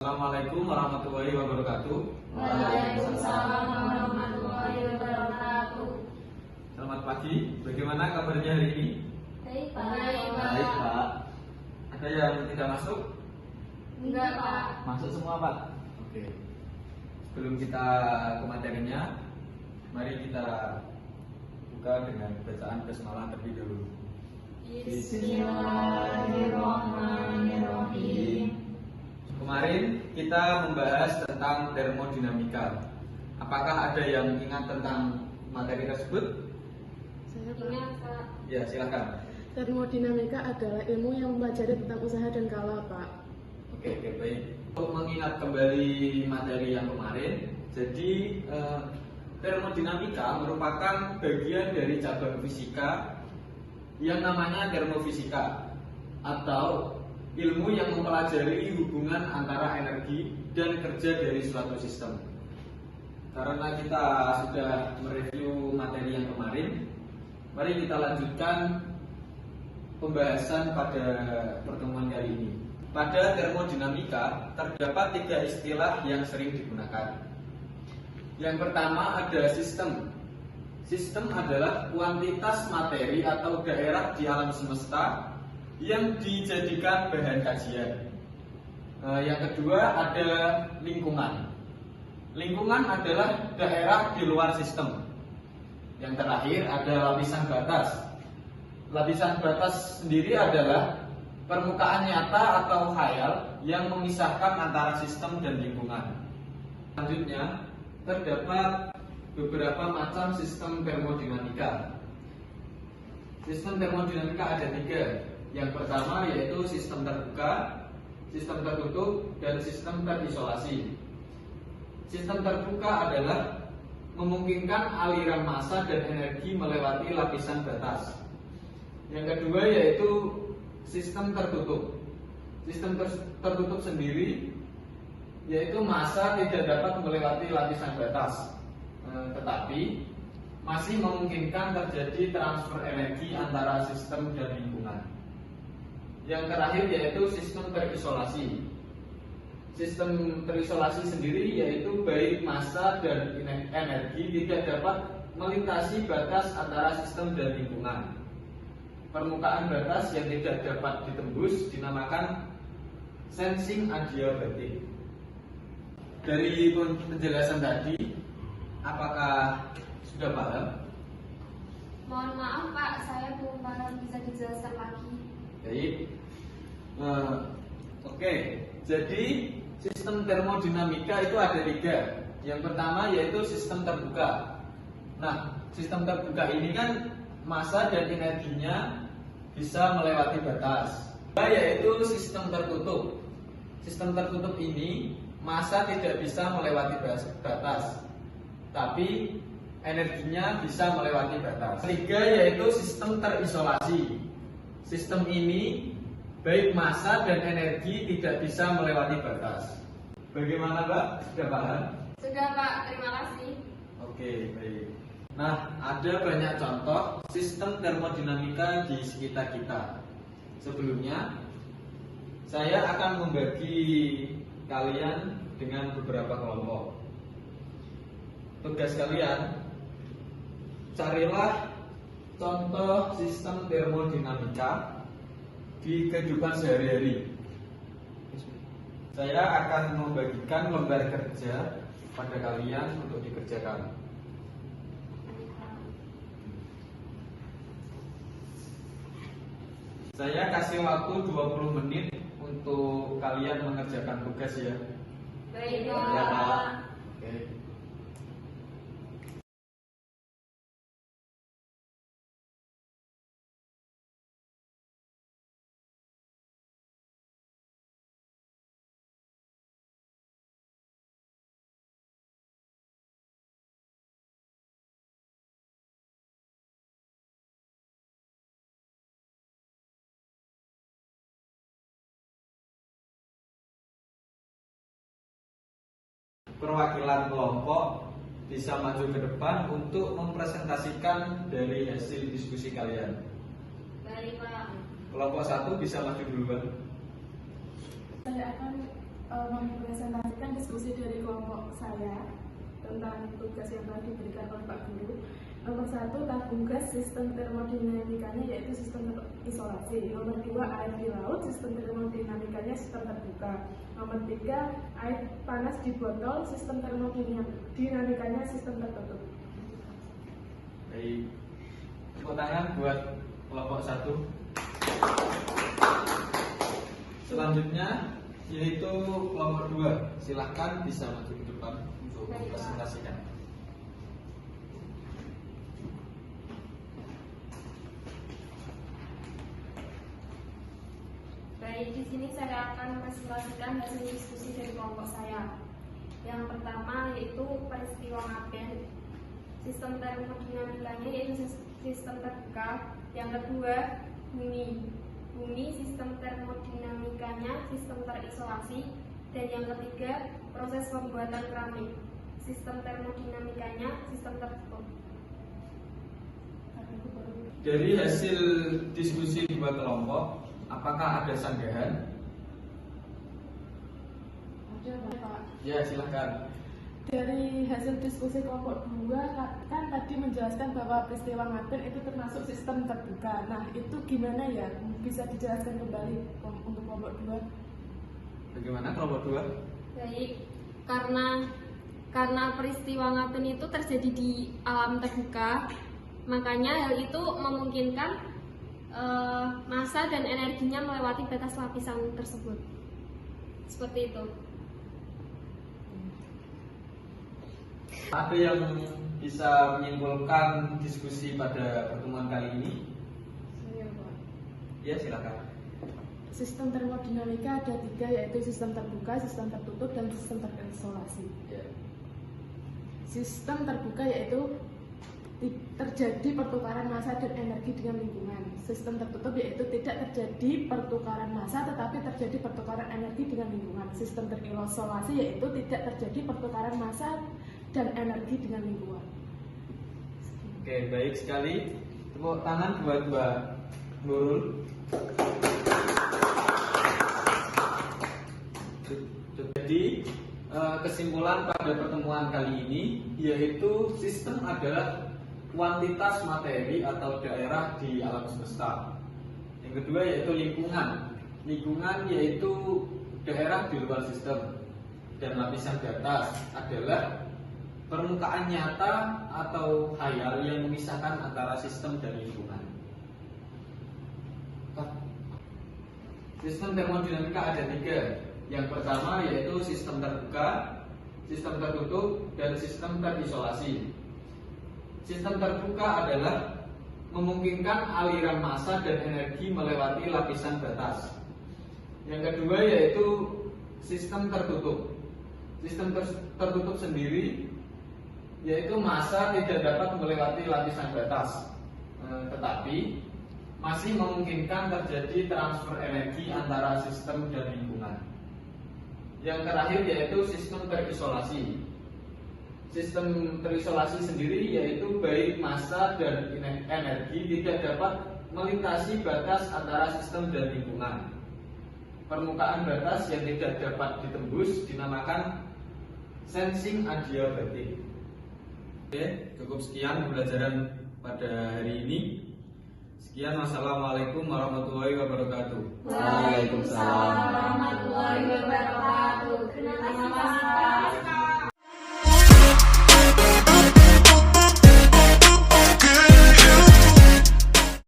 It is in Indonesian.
Assalamualaikum warahmatullahi wabarakatuh. Waalaikumsalam warahmatullahi wabarakatuh. Selamat pagi. Bagaimana kabarnya hari ini? Baik, Baik, Pak. Ada yang tidak masuk? Enggak, Pak. Masuk semua, Pak. Oke. Sebelum kita ke materinya, mari kita buka dengan bacaan basmalah terlebih dahulu. Bismillahirrahmanirrahim. Kemarin kita membahas tentang termodinamika. Apakah ada yang ingat tentang materi tersebut? Saya ingat, Pak. Ya, silakan. Termodinamika adalah ilmu yang mempelajari tentang usaha dan kala, Pak. Oke, baik. Untuk mengingat kembali materi yang kemarin, jadi termodinamika merupakan bagian dari cabang fisika yang namanya termofisika, atau ilmu yang mempelajari hubungan antara energi dan kerja dari suatu sistem. Karena kita sudah mereview materi yang kemarin, mari kita lanjutkan pembahasan pada pertemuan kali ini. Pada termodinamika terdapat 3 istilah yang sering digunakan. Yang pertama ada sistem. Sistem adalah kuantitas materi atau daerah di alam semesta yang dijadikan bahan kajian. Yang kedua ada lingkungan. Lingkungan adalah daerah di luar sistem. Yang terakhir ada lapisan batas. Lapisan batas sendiri adalah permukaan nyata atau khayal yang memisahkan antara sistem dan lingkungan. Selanjutnya terdapat beberapa macam sistem termodinamika. Sistem termodinamika ada 3. Yang pertama yaitu sistem terbuka, sistem tertutup, dan sistem terisolasi. Sistem terbuka adalah memungkinkan aliran massa dan energi melewati lapisan batas. Yang kedua yaitu sistem tertutup. Sistem tertutup sendiri yaitu massa tidak dapat melewati lapisan batas, tetapi masih memungkinkan terjadi transfer energi antara sistem dan lingkungan. Yang terakhir yaitu sistem terisolasi. Sistem terisolasi sendiri yaitu baik massa dan energi tidak dapat melintasi batas antara sistem dan lingkungan. Permukaan batas yang tidak dapat ditembus dinamakan sensing adiabatic. Dari penjelasan tadi, apakah sudah paham? Mohon maaf, Pak, saya belum paham. Bisa dijelaskan lagi? Baik. Oke. Jadi sistem termodinamika itu ada 3. Yang pertama yaitu sistem terbuka. Nah, sistem terbuka ini kan massa dan energinya bisa melewati batas. Yaitu sistem tertutup. Sistem tertutup ini massa tidak bisa melewati batas, tapi energinya bisa melewati batas. 3 yaitu sistem terisolasi. Sistem ini baik massa dan energi tidak bisa melewati batas. Bagaimana, Pak? Sudah paham? Sudah, Pak. Terima kasih. Oke, baik. Nah, ada banyak contoh sistem termodinamika di sekitar kita. Sebelumnya, saya akan membagi kalian dengan beberapa kelompok. Tugas kalian, carilah contoh sistem termodinamika di kehidupan sehari-hari. Saya akan membagikan lembar kerja pada kalian untuk dikerjakan. Saya kasih waktu 20 menit untuk kalian mengerjakan tugas ya. Baik, Ya, Pak. Pak. Oke. Perwakilan kelompok bisa maju ke depan untuk mempresentasikan dari hasil diskusi kalian. Baik, Pak. Kelompok 1 bisa maju duluan. Saya akan mempresentasikan diskusi dari kelompok saya tentang tugas yang telah diberikan oleh Pak Guru. Nomor 1, tabung gas sistem termodinamikanya yaitu sistem terisolasi. Nomor 2, air di laut sistem termodinamikanya sistem terbuka. Nomor 3, air panas di botol sistem termodinamikanya sistem tertutup. Baik, tepuk tangan buat kelompok 1. Selanjutnya yaitu kelompok 2. Silahkan bisa maju ke depan untuk presentasikan. Baik, di sini saya akan mempresentasikan hasil diskusi dari kelompok saya. Yang pertama yaitu peristiwa Ngaben. Sistem termodinamikanya yaitu sistem terbuka. Yang kedua, bumi. Bumi sistem termodinamikanya sistem terisolasi. Dan yang ketiga, proses pembuatan keramik. Sistem termodinamikanya sistem tertutup. Dari hasil diskusi dua kelompok, apakah ada sanggahan? Ada Pak. Ya, silahkan. Dari hasil diskusi kelompok 2 kan tadi menjelaskan bahwa peristiwa Ngaben itu termasuk sistem terbuka. Nah, itu gimana ya? Bisa dijelaskan kembali untuk kelompok 2? Bagaimana kelompok 2? Baik, karena peristiwa Ngaben itu terjadi di alam terbuka, makanya hal itu memungkinkan massa dan energinya melewati batas lapisan tersebut. Seperti itu. Ada yang bisa menyimpulkan diskusi pada pertemuan kali ini? Iya, Pak. Ya, silakan. Sistem termodinamika ada 3, yaitu sistem terbuka, sistem tertutup, dan sistem terisolasi. Ya. Sistem terbuka yaitu terjadi pertukaran massa dan energi dengan lingkungan. Sistem tertutup yaitu tidak terjadi pertukaran massa tetapi terjadi pertukaran energi dengan lingkungan. Sistem terisolasi yaitu tidak terjadi pertukaran massa dan energi dengan lingkungan. Oke, baik sekali. Tepuk tangan buat Mbak Nurul. Jadi kesimpulan pada pertemuan kali ini yaitu sistem adalah kuantitas materi atau daerah di alam semesta. Yang kedua yaitu lingkungan. Lingkungan yaitu daerah di luar sistem. Dan lapisan di atas adalah permukaan nyata atau khayal yang memisahkan antara sistem dan lingkungan. Sistem termodinamika ada 3. Yang pertama yaitu sistem terbuka, sistem tertutup, dan sistem terisolasi. Sistem terbuka adalah memungkinkan aliran massa dan energi melewati lapisan batas. Yang kedua yaitu sistem tertutup. Sistem tertutup sendiri yaitu massa tidak dapat melewati lapisan batas, tetapi masih memungkinkan terjadi transfer energi antara sistem dan lingkungan. Yang terakhir yaitu sistem terisolasi. Sistem terisolasi sendiri yaitu baik massa dan energi tidak dapat melintasi batas antara sistem dan lingkungan. Permukaan batas yang tidak dapat ditembus dinamakan sensing adiabatic. Oke, cukup sekian pembelajaran pada hari ini. Sekian, wassalamualaikum warahmatullahi wabarakatuh. Waalaikumsalam warahmatullahi wabarakatuh.